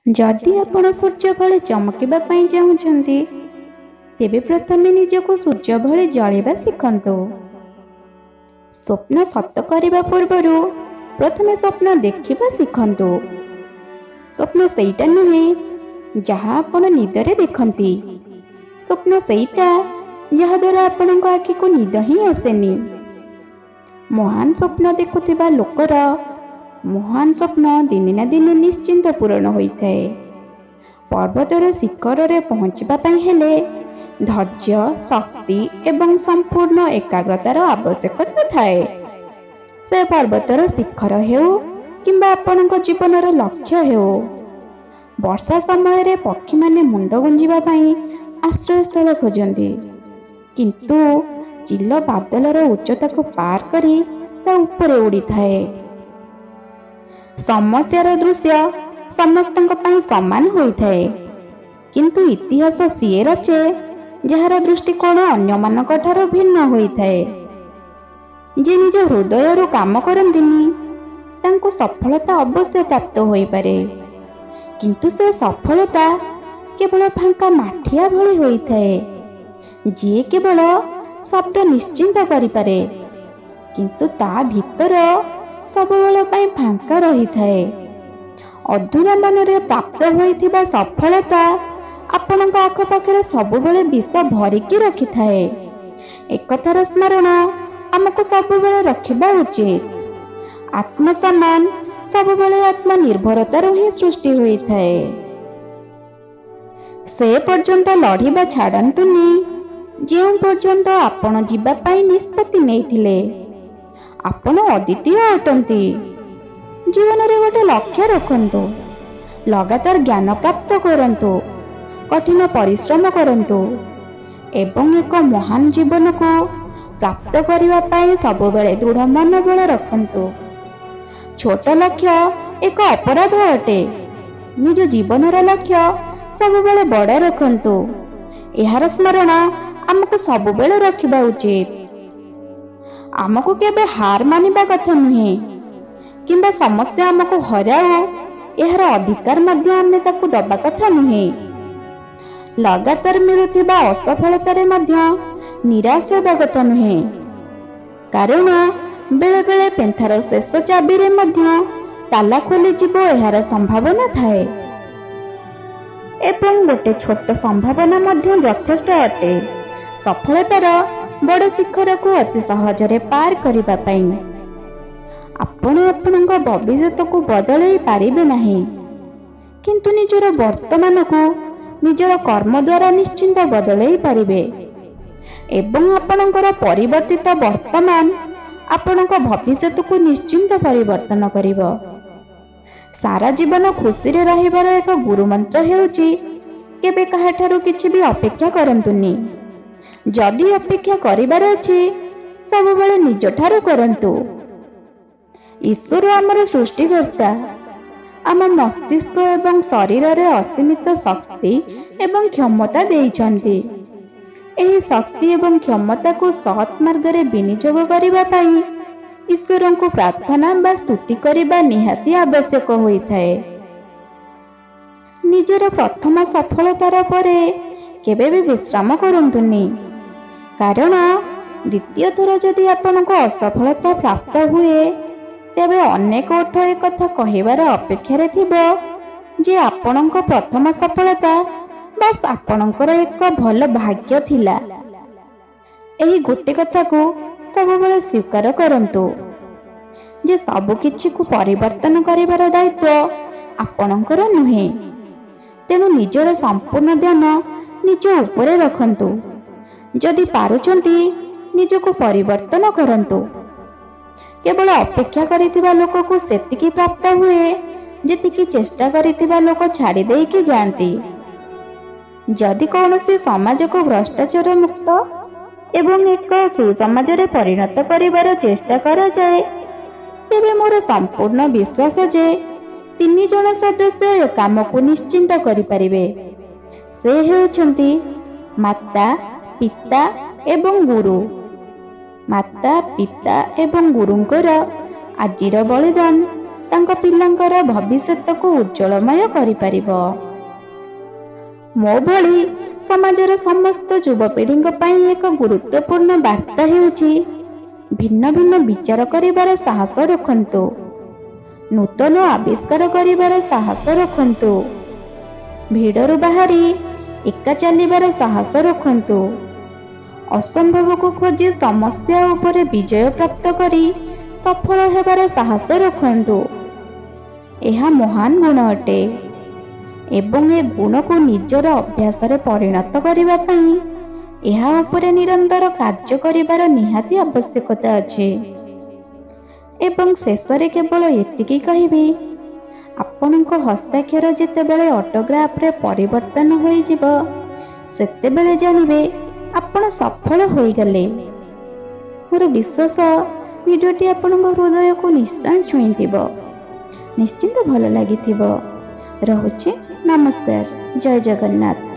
जदि आपण सूर्य भଳି चमकिबा पई चाहुछंती तेबे प्रथमे निजको सूर्य भଳି जळिबा शिखंतु। स्वप्न सत करिबा पूर्वरु प्रथमे स्वप्न देखिबा शिखंतु। स्वप्न सेइटा नुहे जहा आपण निदरे देखंती। स्वप्न सेइटा जहा द्वारा आपणको आखि को निद ही आसेनी। महान स्वप्न देखुथिबा लोकर महान स्वप्न दिने ना दिने निश्चिंत पूरण होइथाए। पर्वतर शिखर रे पहुँचबा पई हेले धैर्य शक्ति एवं संपूर्ण एकाग्रतार आवश्यकता थाए। से पर्वतर शिखर हेउ किंबा आपणको जीवनर लक्ष्य हेउ। वर्षा समय रे पक्षी माने मुंड गुंजिबा पई आश्रयस्थल खोजंती, किंतु चिल्ल बादलर उच्चता को पार करी ता ऊपर उड़ी थाए। समस्यार दृश्य समस्तଙ୍କ ପାଇଁ समान ହୋଇଥାଏ, किंतु इतिहास सीए रचे जहार दृष्टिकोण अन्यମାନଙ୍କ ଠାରୁ भिन्न ହୋଇଥାଏ। जे निज हृदयରୁ काम କରନ୍ତିନି ତାଙ୍କୁ सफलता अवश्य प्राप्त ହୋଇପାରେ, किंतु से सफलता केवल फांका माठिया भଳି ହୋଇଥାଏ। जे केवल शब्द निश्चिंत करिपारे, किंतु ता भीतर सबवेले पई फांका रही थाए। अधूरा मनरे प्राप्त होइथिबा सफलता आपणक आखपाखरे सबवेले विष भरिकी रखि थाए। एकथार स्मरण आमको सबवेले रखिबा उचित। आत्मसम्मान सबवेले आत्मनिर्भरतार ही सृष्टि होई थाए। से पर्यंत लढ़िबा छाड़ंतुनी जे पर्यंत आपण जीवा पई निष्पत्ति नेइथिले। आपण अद्वितीय अटंती। जीवन रे गोटे लक्ष्य रखंतु, लगातार ज्ञान प्राप्त करंतु, कठिन परिश्रम करंतु एवं एक महान जीवन को प्राप्त करने पाई सबुबेले दृढ़ मनोबल रखंतु। छोट लक्ष्य एक अपराध अटे। निज जीवनर लक्ष्य सबुबेले बड़ रखंतु। एहार स्मरण आमको सबुबेले रखिबा उचित। आमको केबे हार मानिबा कथा नुहे, किंबा समस्या आमको हराओ एहार अधिकार मध्य आमे ताकू दबा कथा नुहे। लगातार मिलुथिबा असफलतारे मध्य निराश होबा कथा नुहे, कारण बेले बेले पेंथार शेष चाबी रे मध्य ताला खोली जीवो एहार संभावना थाए। एवं गोटे छोट संभावना मध्य यथेष्ट अटे सफलतार बड़ शिखर को अति सहजरे पार करिबा पई। आपण आपणक भविष्यत को बदलई पारिबे नाही, किंतु निजर वर्तमान को निजर कर्म द्वारा निश्चिंत बदलई पारिबे। एवं आपणकर परिवर्तित वर्तमान आपणक भविष्यत को निश्चिंत परिवर्तन करिबो। सारा जीवन खुशी रे रहिबार एक गुरु मंत्र हेउची केबे काहाठारू किछि भी अपेक्षा करंतुनी। जदि अपेक्षा करिबार अछि सबवेले निज ठारू करंतु। ईश्वर आमर सृष्टिकर्ता आम मस्तिष्क एवं शरीर रे असीमित शक्ति एवं क्षमता देइछन्ति। एही शक्ति एवं क्षमता को सत् मार्ग रे विनियोग करिबा पई ईश्वर को प्रार्थना बा स्तुति करिबा निहाती आवश्यक होइथाए। निजर प्रथम सफलतार परे केबे भी विश्राम करंतुनी, कारण द्वितीय थर जदि आपनको असफलता प्राप्त हुए तेबे अनेक ओठ एक कथा कहिबार अपेक्षा रे थिबो जे आपनको प्रथम सफलता बस आपणकर एक भल भाग्य थिला। एही गोटे कथा को सबवेले स्वीकार करंतु जे सब किछि को परिवर्तन करिबार दायित्व आपणकर नुहे। तेणु निजर संपूर्ण ध्यान निज उपरे रखंतु। जदि पारुचंती निजको परिवर्तन करंतु। केवल अपेक्षा करिथिबा लोक को सेतिकी प्राप्त हुए जेतिकी चेष्टा करिथिबा लोक छाड़ी देइकी जांती। जदि कौनसी समाज को भ्रष्टाचार मुक्त एवं एक सुसमाज रे परिणत करिबार चेष्टा करा जाए तेबे मोर संपूर्ण विश्वास जे 3 जन सदस्य काम को निश्चिंत करि परिबे। से हेउछंती माता पिता एवं गुरु। माता पिता एवं गुरुंकर आजिर बलिदान ତାଙ୍କ ପିଲାଙ୍କର ଭବିଷ୍ୟତକୁ ଉଜ୍ଜଳମୟ କରିପାରିବ। ମୋ ଭଳି ସମାଜର ସମସ୍ତ ଯୁବପିଢ଼ିଙ୍କ ପାଇଁ ଏକ ଗୁରୁତ୍ୱପୂର୍ଣ୍ଣ ବାର୍ତ୍ତା ହେଉଛି ଭିନ୍ନ ଭିନ୍ନ ବିଚାର କରିବାର ସାହସ ରଖନ୍ତୁ, ନୂତନ ଆବିଷ୍କାର କରିବାର ସାହସ ରଖନ୍ତୁ, ଭିଡ଼ରୁ ବାହାରି ଏକା ଚାଲିବାର ସାହସ ରଖନ୍ତୁ, ଅସମ୍ଭବକୁ ଖୋଜି ସମସ୍ୟା ଉପରେ ବିଜୟ ପ୍ରାପ୍ତ କରି ସଫଳ ହେବାର ସାହସ ରଖନ୍ତୁ। ଏହା ମହାନ ଗୁଣ ଅଟେ ଏବଂ ଏ ଗୁଣକୁ ନିଜର ଅଭ୍ୟାସରେ ପରିଣତ କରିବା ପାଇଁ ଏହା ଉପରେ ନିରନ୍ତର କାର୍ଯ୍ୟ କରିବାର ନିହାତି ଆବଶ୍ୟକତା ଅଛି। ଏବଂ ଶେଷରେ କେବଳ ଏତିକି କହିବି, ଆପଣଙ୍କ ହସ୍ତାକ୍ଷର ଯେତେବେଳେ ଅଟୋଗ୍ରାଫରେ ପରିବର୍ତ୍ତନ ହୋଇଯିବ ସେତେବେଳେ ଜାଣିବେ ଆପଣ ସଫଳ ହୋଇଗଲେ। ମୋର ବିଶ୍ୱାସ ଭିଡ଼ିଓଟି ଆପଣଙ୍କ ହୃଦୟକୁ ନିଶ୍ଚୟ ଛୁଇଁଥିବ, ନିଶ୍ଚିନ୍ତ ଭଲ ଲାଗିଥିବ। ରହୁଛି, ନମସ୍କାର, ଜୟ ଜଗନ୍ନାଥ।